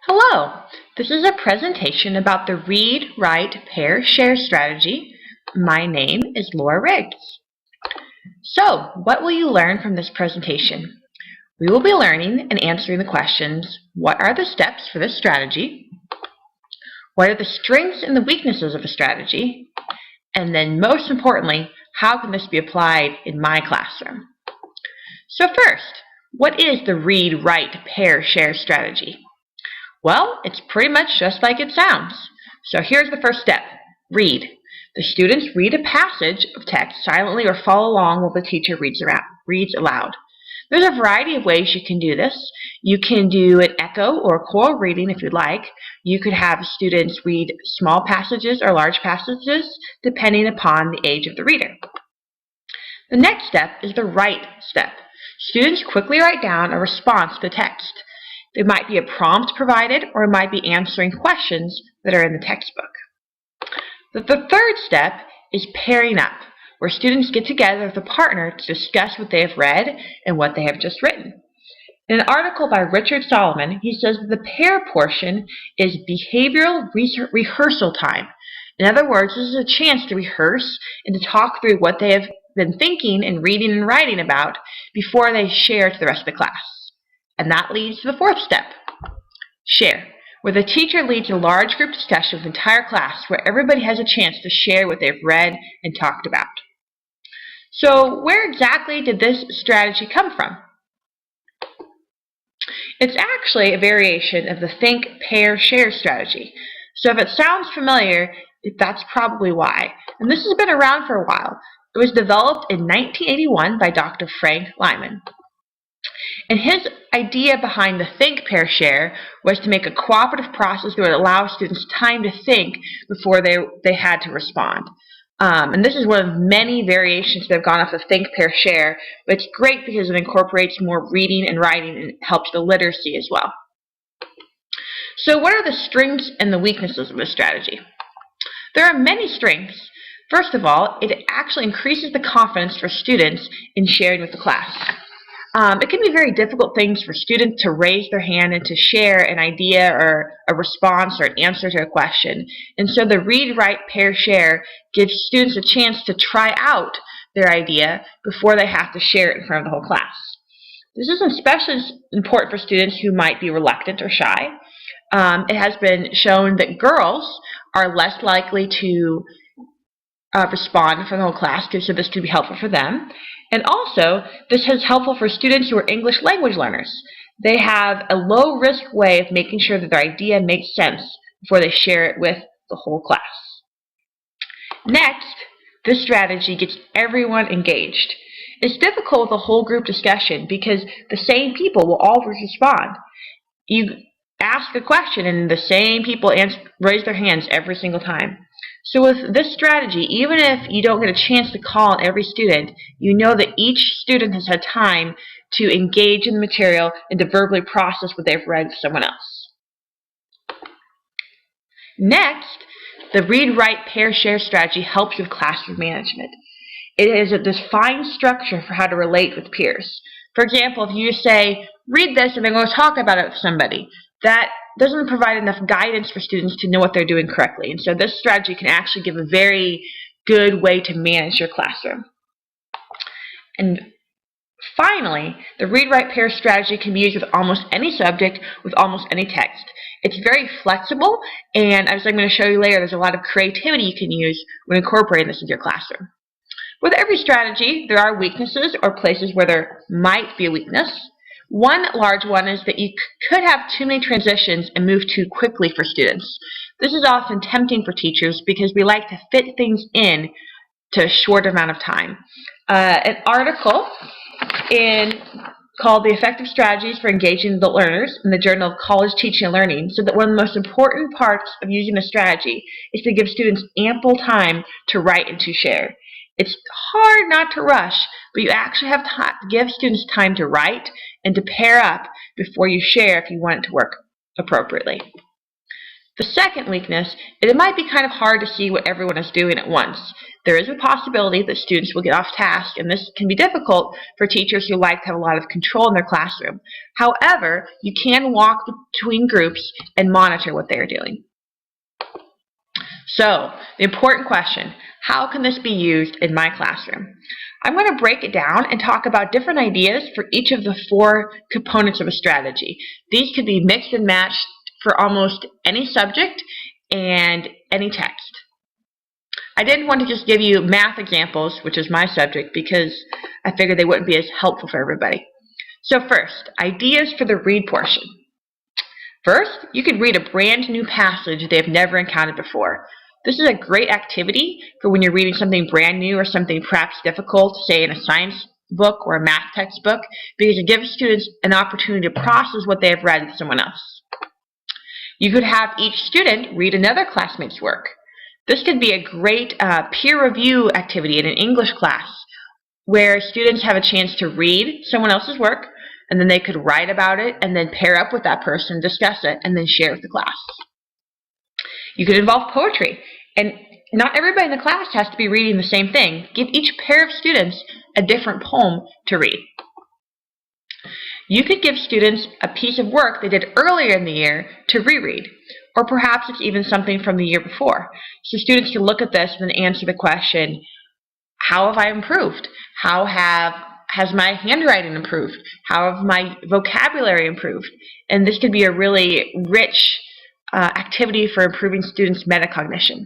Hello, this is a presentation about the Read, Write, Pair, Share strategy. My name is Laura Riggs. So, what will you learn from this presentation? We will be learning and answering the questions, what are the steps for this strategy? What are the strengths and the weaknesses of a strategy? And then most importantly, how can this be applied in my classroom? So first, what is the Read, Write, Pair, Share strategy? Well, it's pretty much just like it sounds. So here's the first step. Read. The students read a passage of text silently or follow along while the teacher reads aloud. There's a variety of ways you can do this. You can do an echo or choral reading if you'd like. You could have students read small passages or large passages depending upon the age of the reader. The next step is the write step. Students quickly write down a response to the text. There might be a prompt provided, or it might be answering questions that are in the textbook. The third step is pairing up, where students get together with a partner to discuss what they have read and what they have just written. In an article by Richard Solomon, he says that the pair portion is behavioral rehearsal time. In other words, this is a chance to rehearse and to talk through what they have been thinking and reading and writing about before they share to the rest of the class. And that leads to the fourth step, share, where the teacher leads a large group discussion with the entire class where everybody has a chance to share what they've read and talked about. So where exactly did this strategy come from? It's actually a variation of the think, pair, share strategy. So if it sounds familiar, that's probably why. And this has been around for a while. It was developed in 1981 by Dr. Frank Lyman. And his idea behind the think, pair, share was to make a cooperative process that would allow students time to think before they had to respond. And this is one of many variations that have gone off of think, pair, share, but it's great because it incorporates more reading and writing and helps the literacy as well. So what are the strengths and the weaknesses of this strategy? There are many strengths. First of all, it actually increases the confidence for students in sharing with the class. It can be very difficult things for students to raise their hand and to share an idea or a response or an answer to a question. And so the read, write, pair, share gives students a chance to try out their idea before they have to share it in front of the whole class. This is especially important for students who might be reluctant or shy. It has been shown that girls are less likely to respond in front of the whole class, so this could be helpful for them. And also, this is helpful for students who are English language learners. They have a low-risk way of making sure that their idea makes sense before they share it with the whole class. Next, this strategy gets everyone engaged. It's difficult with a whole group discussion because the same people will always respond. You ask a question and the same people raise their hands every single time. So with this strategy, even if you don't get a chance to call on every student, you know that each student has had time to engage in the material and to verbally process what they've read with someone else. Next, the read, write, pair, share strategy helps with classroom management. It is a defined structure for how to relate with peers. For example, if you say, read this and then go talk about it with somebody, that doesn't provide enough guidance for students to know what they're doing correctly. And so this strategy can actually give a very good way to manage your classroom. And finally, the read, write, pair strategy can be used with almost any subject, with almost any text. It's very flexible, and as I'm going to show you later, there's a lot of creativity you can use when incorporating this into your classroom. With every strategy, there are weaknesses or places where there might be a weakness. One large one is that you could have too many transitions and move too quickly for students. This is often tempting for teachers because we like to fit things in to a short amount of time. An article called The Effective Strategies for Engaging Adult Learners in the Journal of College Teaching and Learning said that one of the most important parts of using a strategy is to give students ample time to write and to share. It's hard not to rush, but you actually have to give students time to write and to pair up before you share if you want it to work appropriately. The second weakness is it might be kind of hard to see what everyone is doing at once. There is a possibility that students will get off task, and this can be difficult for teachers who like to have a lot of control in their classroom. However, you can walk between groups and monitor what they are doing. So, the important question, how can this be used in my classroom? I'm going to break it down and talk about different ideas for each of the 4 components of a strategy. These could be mixed and matched for almost any subject and any text. I didn't want to just give you math examples, which is my subject, because I figured they wouldn't be as helpful for everybody. So first, ideas for the read portion. First, you could read a brand new passage they have never encountered before. This is a great activity for when you're reading something brand new or something perhaps difficult, say in a science book or a math textbook, because it gives students an opportunity to process what they have read with someone else. You could have each student read another classmate's work. This could be a great peer review activity in an English class where students have a chance to read someone else's work, and then they could write about it and then pair up with that person, discuss it, and then share with the class. You could involve poetry, and not everybody in the class has to be reading the same thing. Give each pair of students a different poem to read. You could give students a piece of work they did earlier in the year to reread, or perhaps it's even something from the year before. So students can look at this and then answer the question, how have I improved? How has my handwriting improved? How have my vocabulary improved? And this could be a really rich activity for improving students' metacognition.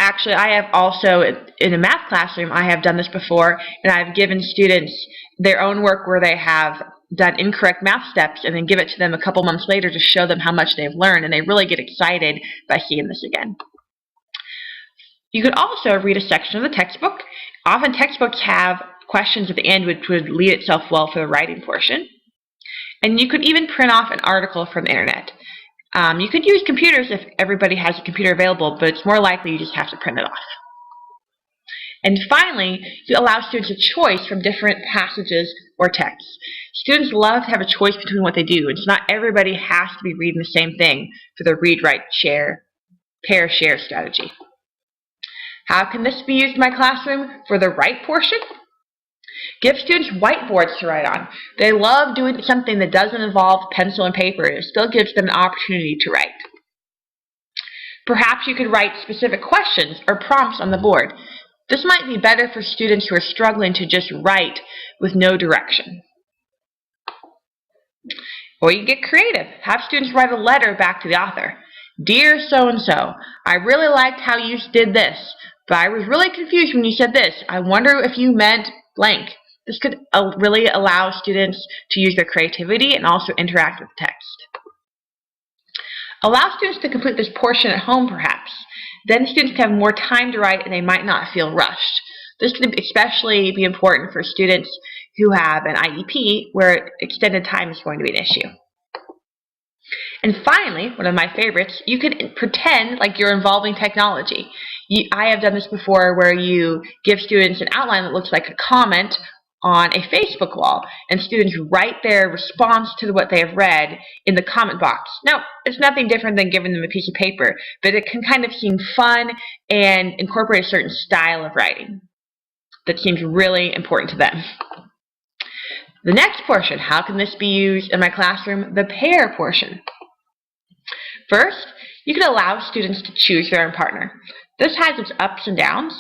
Actually, I have also, in a math classroom, I have done this before, and I've given students their own work where they have done incorrect math steps and then give it to them a couple months later to show them how much they've learned, and they really get excited by seeing this again. You could also read a section of the textbook. Often textbooks have questions at the end which would lead itself well for the writing portion. And you could even print off an article from the internet. You could use computers if everybody has a computer available, but it's more likely you just have to print it off. And finally, you allow students a choice from different passages or texts. Students love to have a choice between what they do. It's not everybody has to be reading the same thing for the read, write, share, pair, share strategy. How can this be used in my classroom for the write portion? Give students whiteboards to write on. They love doing something that doesn't involve pencil and paper. It still gives them an opportunity to write. Perhaps you could write specific questions or prompts on the board. This might be better for students who are struggling to just write with no direction. Or you get creative. Have students write a letter back to the author. Dear so-and-so, I really liked how you did this, but I was really confused when you said this. I wonder if you meant blank. This could really allow students to use their creativity and also interact with the text. Allow students to complete this portion at home, perhaps. Then students can have more time to write and they might not feel rushed. This could especially be important for students who have an IEP where extended time is going to be an issue. And finally, one of my favorites, you could pretend like you're involving technology. I have done this before where you give students an outline that looks like a comment on a Facebook wall, and students write their response to what they have read in the comment box. Now, it's nothing different than giving them a piece of paper, but it can kind of seem fun and incorporate a certain style of writing that seems really important to them. The next portion, how can this be used in my classroom? The pair portion. First, you can allow students to choose their own partner. This has its ups and downs,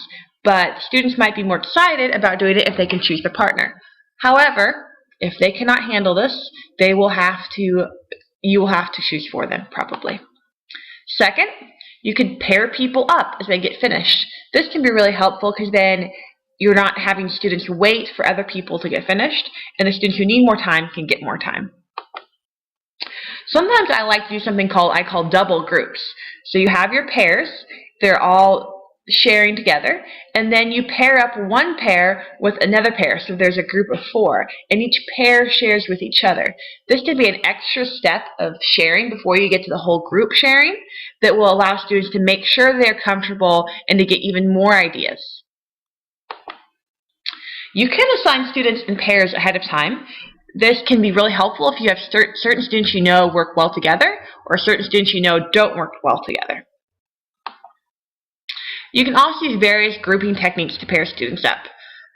but students might be more excited about doing it if they can choose their partner. However, if they cannot handle this, you will have to choose for them, probably. Second, you could pair people up as they get finished. This can be really helpful because then you're not having students wait for other people to get finished, and the students who need more time can get more time. Sometimes I like to do something I call double groups. So you have your pairs, they're all sharing together, and then you pair up one pair with another pair, so there's a group of 4, and each pair shares with each other. This could be an extra step of sharing before you get to the whole group sharing that will allow students to make sure they're comfortable and to get even more ideas. You can assign students in pairs ahead of time. This can be really helpful if you have certain students you know work well together or certain students you know don't work well together. You can also use various grouping techniques to pair students up.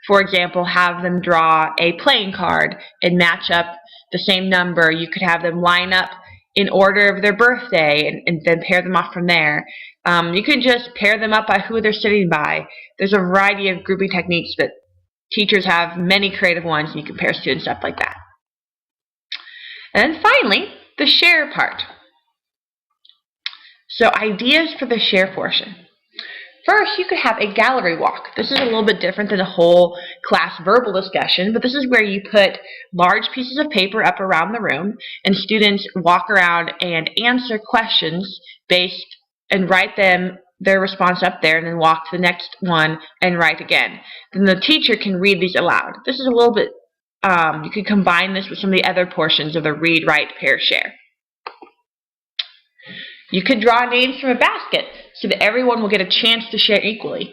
For example, have them draw a playing card and match up the same number. You could have them line up in order of their birthday and then pair them off from there. You could just pair them up by who they're sitting by. There's a variety of grouping techniques, but teachers have many creative ones, and you can pair students up like that. And then finally, the share part. So ideas for the share portion. First, you could have a gallery walk. This is a little bit different than a whole class verbal discussion, but this is where you put large pieces of paper up around the room, and students walk around and answer questions and write their response up there, and then walk to the next one and write again. Then the teacher can read these aloud. This is a little bit, you could combine this with some of the other portions of the read, write, pair, share. You could draw names from a basket so that everyone will get a chance to share equally.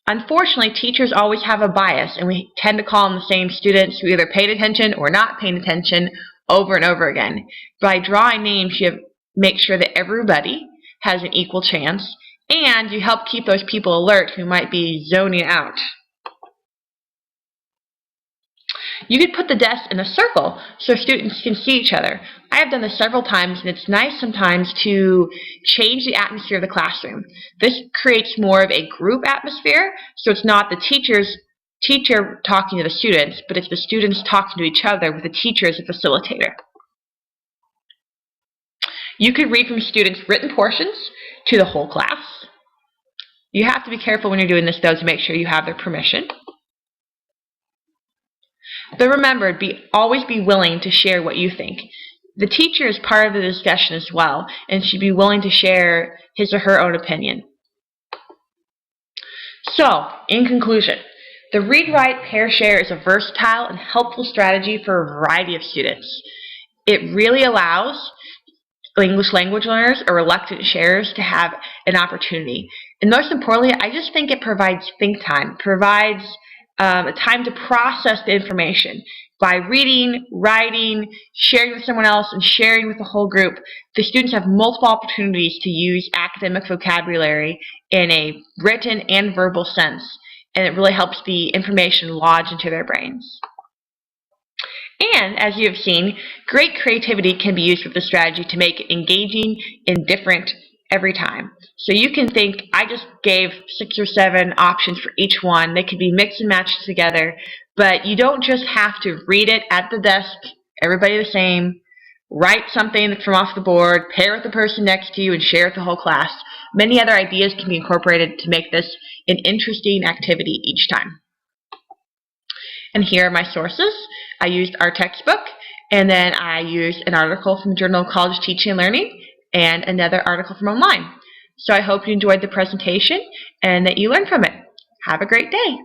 Unfortunately, teachers always have a bias, and we tend to call on the same students who either paid attention or not paying attention over and over again. By drawing names, you make sure that everybody has an equal chance, and you help keep those people alert who might be zoning out. You could put the desks in a circle so students can see each other. I have done this several times, and it's nice sometimes to change the atmosphere of the classroom. This creates more of a group atmosphere, so it's not the teacher talking to the students, but it's the students talking to each other with the teacher as a facilitator. You could read from students' written portions to the whole class. You have to be careful when you're doing this, though, to make sure you have their permission. But remember, always be willing to share what you think. The teacher is part of the discussion as well, and should be willing to share his or her own opinion. So, in conclusion, the read, write, pair, share is a versatile and helpful strategy for a variety of students. It really allows English language learners or reluctant sharers to have an opportunity. And most importantly, I just think it provides think time, provides a time to process the information. By reading, writing, sharing with someone else, and sharing with the whole group, the students have multiple opportunities to use academic vocabulary in a written and verbal sense, and it really helps the information lodge into their brains. And, as you have seen, great creativity can be used with the strategy to make it engaging and different every time. So you can think, I just gave 6 or 7 options for each one. They could be mixed and matched together, but you don't just have to read it at the desk, everybody the same, write something from off the board, pair with the person next to you, and share with the whole class. Many other ideas can be incorporated to make this an interesting activity each time. And here are my sources. I used our textbook, and then I used an article from the Journal of College Teaching and Learning, and another article from online. So I hope you enjoyed the presentation and that you learned from it. Have a great day.